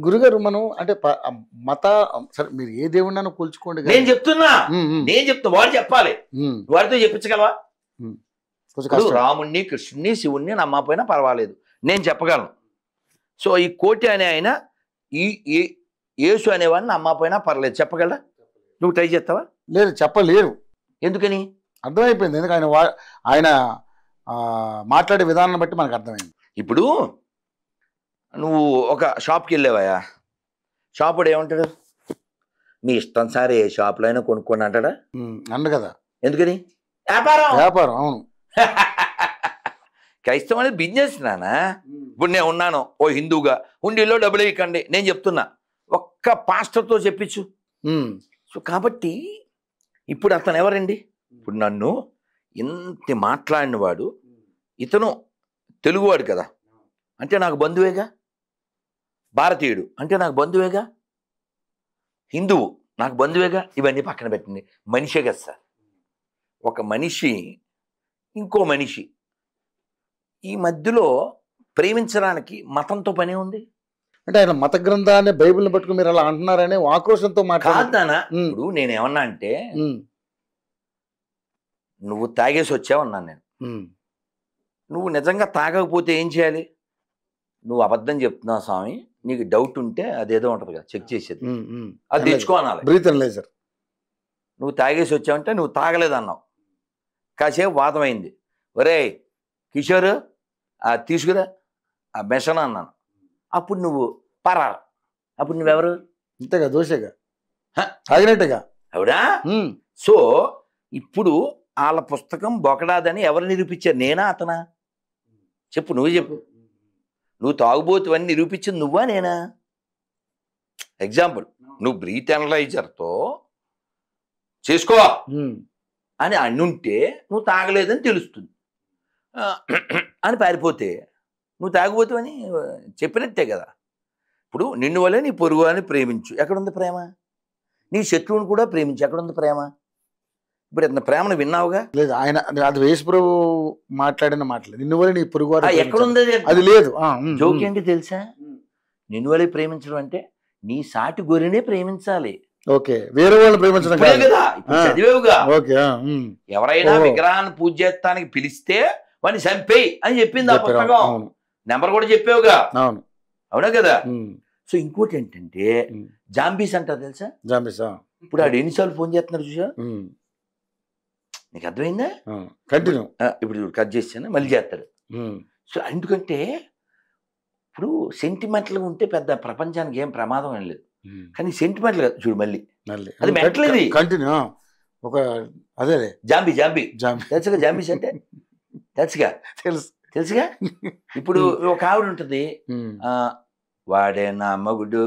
గురుగారు మనం అంటే మత సరే మీరు ఏ దేవుడినైనా కూల్చుకోండి కానీ నేను చెప్తున్నా వాడు చెప్పాలి. వాడితో చెప్పించగలవా? కొంచెం ఇప్పుడు కష్టం. రాముణ్ణి కృష్ణుని శివుణ్ణి నమ్మకపోయినా పర్వాలేదు, నేను చెప్పగలను. సో ఈ కోటి అనే ఆయన ఈ యేసు అనేవాడిని నమ్మకపోయినా పర్లేదు, చెప్పగలరా? నువ్వు ట్రై చేస్తావా? లేదు, చెప్పలేరు. ఎందుకని? అర్థమైపోయింది. ఎందుకు ఆయన మాట్లాడే విధానాన్ని బట్టి మనకు అర్థమైంది. ఇప్పుడు నువ్వు ఒక షాప్కి వెళ్ళావయా, షాప్ వాడు ఏమంటాడు? మీ ఇష్టం సార్, ఏ షాప్లో అయినా కొనుక్కోండి అంటాడా? అండు కదా. ఎందుకని? వ్యాపారం. వ్యాపారం, అవును. క్రైస్తవం అనేది బిజినెస్ నానా. ఇప్పుడు నేను ఉన్నాను ఓ హిందూగా, హుండీలో డబ్బులు ఇవ్వకండి నేను చెప్తున్నా, ఒక్క పాస్టర్తో చెప్పించు. సో కాబట్టి ఇప్పుడు అతను ఎవరండి? ఇప్పుడు నన్ను ఇంత మాట్లాడిన వాడు, ఇతను తెలుగువాడు కదా, అంటే నాకు బంధువేగా. భారతీయుడు అంటే నాకు బంధువేగా. హిందువు నాకు బంధువేగా. ఇవన్నీ పక్కన పెట్టండి, మనిషే కదా సార్. ఒక మనిషి ఇంకో మనిషి ఈ మధ్యలో ప్రేమించడానికి మతంతో పనే ఉంది. అంటే ఆయన మత గ్రంథాన్ని బైబిల్ని పట్టుకుని మీరు అలా అంటున్నారనే ఆక్రోషంతో మాట్లాడుతున్నా. ఇప్పుడు నేనేమన్నా అంటే నువ్వు తాగేసి వచ్చావన్నాను నేను. నువ్వు నిజంగా తాగకపోతే ఏం చేయాలి? నువ్వు అబద్ధం చెప్తున్నావు స్వామి, నీకు డౌట్ ఉంటే అదేదో ఉంటుంది కదా చెక్ చేసేది, అది తెచ్చుకో అనాలి. నువ్వు తాగేసి వచ్చావంటే నువ్వు తాగలేదన్నావు, కాసేపు వాదమైంది. ఒరే కిషోర్ తీసుకురా ఆ మెషన అన్నాను. అప్పుడు నువ్వు పరా, అప్పుడు నువ్వెవరు? ఇంతగా దోషగా తాగినట్టుగా అవునా? సో ఇప్పుడు వాళ్ళ పుస్తకం బొకడాదని ఎవరు నిరూపించారు? నేనా అతనా? చెప్పు, నువ్వు చెప్పు. నువ్వు తాగుబోతువని నిరూపించింది నువ్వా నేనా? ఎగ్జాంపుల్, నువ్వు బ్రీత్ అనలైజర్తో చేసుకో అని అన్నుంటే నువ్వు తాగలేదని తెలుస్తుంది. అని పారిపోతే నువ్వు తాగుబోతువని చెప్పినట్టే కదా. ఇప్పుడు నిన్ను వల్లే నీ పొరుగు అని ప్రేమించు, ఎక్కడుంది ప్రేమ? నీ శత్రువుని కూడా ప్రేమించు, ఎక్కడుంది ప్రేమ? ఇప్పుడు ఇంత ప్రేమను విన్నావుగా. లేదు, ఆయన అది యేసు ప్రభు మాట్లాడిన మాటలు. నిన్ను వల్ల నీ పొరుగు ఎక్కడుంది? అది లేదు. జోక్ ఏంటి తెలుసా? నిన్ను వల్ల ప్రేమించడం అంటే నీ సాటి గొర్రెనే ప్రేమించాలి. ఓకే, వేరే వాళ్ళని ప్రేమించడం కదా. చదివేవుగా, ఎవరైనా ఓహో. విగ్రహాన్ని పూజ చేస్తానికి పిలిస్తే వాడిని చంపేయి అని చెప్పింది ఆ పుస్తకం. నెంబర్ కూడా చెప్పావుగా. అవునా కదా. సో ఇంకోటి ఏంటంటే జాంబీస్ అంటారు తెలుసా? జాంబీస్. ఇప్పుడు ఆడు ఎన్నిసార్లు ఫోన్ చేస్తున్నారు చూసా? నీకు అర్థమైందా? కంటిన్యూ. ఇప్పుడు కట్ చేస్తాను, మళ్ళీ చేస్తాడు. సో ఎందుకంటే ఇప్పుడు సెంటిమెంటల్గా ఉంటే పెద్ద ప్రపంచానికి ఏం ప్రమాదం ఏం లేదు, కానీ సెంటిమెంటల్ కదా చూడు మళ్ళీ అది మెంటల్. ఇది కంటిన్యూ. ఒక అదే జాంబీ తెలుసుగా. జాంబీస్ అంటే తెలుసుగా. ఇప్పుడు ఒక ఆవిడ ఉంటుంది, వాడే నా మగుడు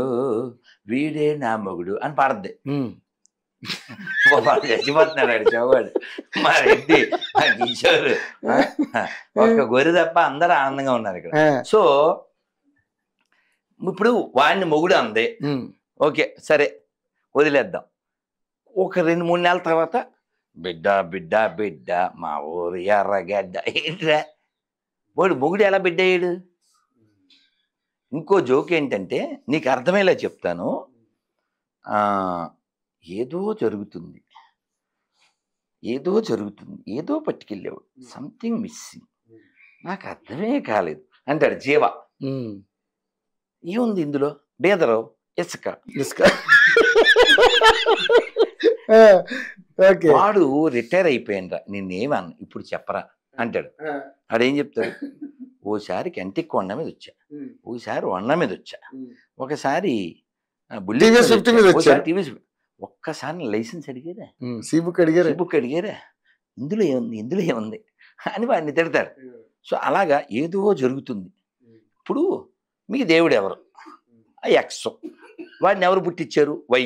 వీడే నా మగుడు అని పాడద్ది. చచ్చిపోతున్నాడు చవాడు మరి కిషోర్. ఒక గొర్రె తప్ప అందరూ ఆనందంగా ఉన్నారు ఇక్కడ. సో ఇప్పుడు వాడిని మొగుడు అంది, ఓకే సరే వదిలేద్దాం. ఒక 2-3 నెలల తర్వాత బిడ్డ బిడ్డ బిడ్డ మా ఊరు ఎర్రగడ్డ. ఏంట్రా వాడు మొగుడు ఎలా బిడ్డ అయ్యాడు? ఇంకో జోక్ ఏంటంటే నీకు అర్థమయ్యేలా చెప్తాను. ఏదో జరుగుతుంది ఏదో పట్టుకెళ్ళేవాడు, సంథింగ్ మిస్సింగ్, నాకు అర్థమే కాలేదు అంటాడు జీవ. ఏముంది ఇందులో? బేదరు ఇసుక. వాడు రిటైర్ అయిపోయిండ్రా, నిన్నేమన్నా ఇప్పుడు చెప్పరా అంటాడు. ఆడేం చెప్తాడు? ఓసారి కంటికి కొండ మీద వచ్చా, ఓసారి వండ మీద వచ్చా, ఒకసారి ఒక్కసారి లైసెన్స్ అడిగారా, బుక్ అడిగారా, ఇందులో ఏముంది అని వాడిని తిడతాడు. సో అలాగా ఏదో జరుగుతుంది. ఇప్పుడు మీ దేవుడు ఎవరు? ఎక్స్. వాడిని ఎవరు పుట్టించారు? వై.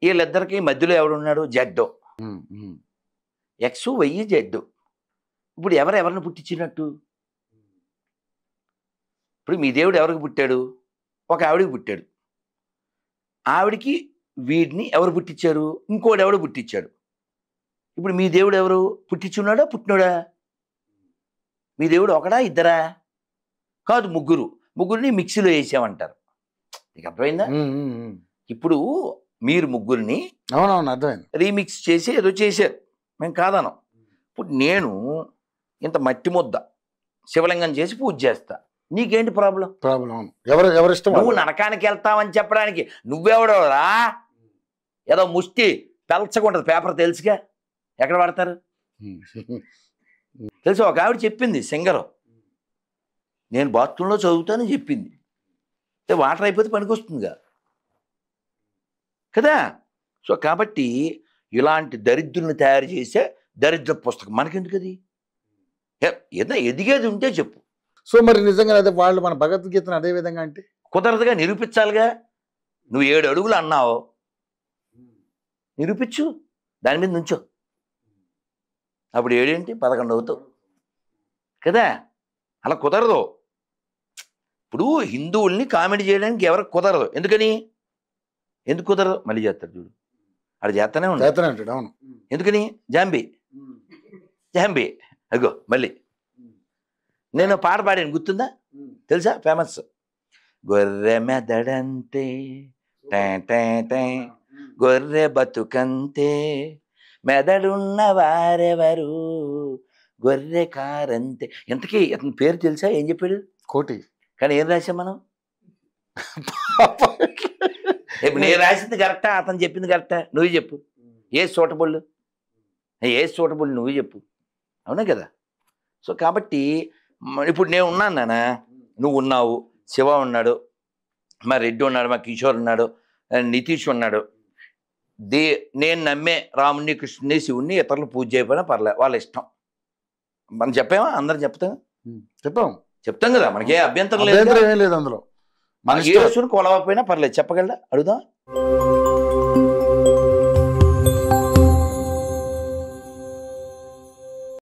వీళ్ళిద్దరికి మధ్యలో ఎవడున్నాడు? జెడ్. X Y Z. ఇప్పుడు ఎవరిని పుట్టించినట్టు? ఇప్పుడు మీ దేవుడు ఎవరికి పుట్టాడు? ఒక ఆవిడికి పుట్టాడు. ఆవిడికి వీడిని ఎవరు పుట్టించారు? ఇంకోటి ఎవడు పుట్టించాడు. ఇప్పుడు మీ దేవుడు ఎవరు? పుట్టించున్నాడా పుట్టినోడా? మీ దేవుడు ఒకడా ఇద్దరా? కాదు, ముగ్గురు. ముగ్గురిని మిక్సీలో వేసామంటారు. నీకు అర్థమైందా? ఇప్పుడు మీరు ముగ్గురిని అవునవును అర్థమైంది. రీమిక్స్ చేసి ఏదో చేశారు, మేము కాదనం. ఇప్పుడు నేను ఇంత మట్టి ముద్ద శివలింగం చేసి పూజ చేస్తా, నీకేంటి ప్రాబ్లం? అవును, ఎవరిష్టం. నువ్వు నరకానికి వెళ్తావని చెప్పడానికి నువ్వెవడోరా? ఏదో ముష్టి పెల్చకుంటది పేపర్ తెలుసుగా, ఎక్కడ పడతారు తెలుసు. ఒక ఆవిడ చెప్పింది, సింగరు, నేను బాత్రూంలో చదువుతానని చెప్పింది. వాటర్ అయిపోతే పనికొస్తుందిగా కదా. సో కాబట్టి ఇలాంటి దరిద్రుల్ని తయారు చేసే దరిద్ర పుస్తకం మనకెందుకు? అది ఏదో ఎదిగేది ఉంటే చెప్పు. సో మరి నిజంగా అదే వాళ్ళు మన భగవద్గీతను అదే విధంగా అంటే కుదరదుగా, నిరూపించాలిగా. నువ్వు 7 అడుగులు అన్నావు, నిరూపించు, దాని మీద నుంచో. అప్పుడు 7 ఏంటి 11 అవుతావు కదా. అలా కుదరదు. ఇప్పుడు హిందువుల్ని కామెడీ చేయడానికి ఎవరికి కుదరదు. ఎందుకు కుదరదు? మళ్ళీ చేస్తాడు చూడు, అది చేస్తానే ఉంటాడు. అవును. ఎందుకని? జాంబీ అగో మళ్ళీ నేను పాట పాడాను, గుర్తుందా? తెలుసా? ఫేమస్. గొర్రె మెదడంతే గొర్రె బతుకంతే, మెదడున్న వారెవరు గొర్రె కారంతే. ఇంతకీ అతని పేరు తెలుసా? ఏం చెప్పాడు? కోటి. కానీ ఏం రాసాం మనం? ఇప్పుడు నేను రాసింది కరెక్టా, అతను చెప్పింది కరెక్టా? నువ్వు చెప్పు, ఏ సూటబుల్ నువ్వు చెప్పు. అవునా కదా. సో కాబట్టి ఇప్పుడు నేను ఉన్నాను నాన్న, నువ్వు ఉన్నావు, శివ ఉన్నాడు, మా రెడ్డి ఉన్నాడు, మా కిషోర్ ఉన్నాడు, నితీష్ ఉన్నాడు. నేను నమ్మే రాముని, కృష్ణుని, శివుణ్ణి ఇతరులు పూజ చేయకపోయినా పర్లేదు, వాళ్ళ ఇష్టం. మనం చెప్పామా? అందరం చెప్తాం కదా, మనకి అభ్యంతరం లేదు. అందులో మన ఏ కొలవకపోయినా పర్లేదు, చెప్పగలరా? అడుగుదాం.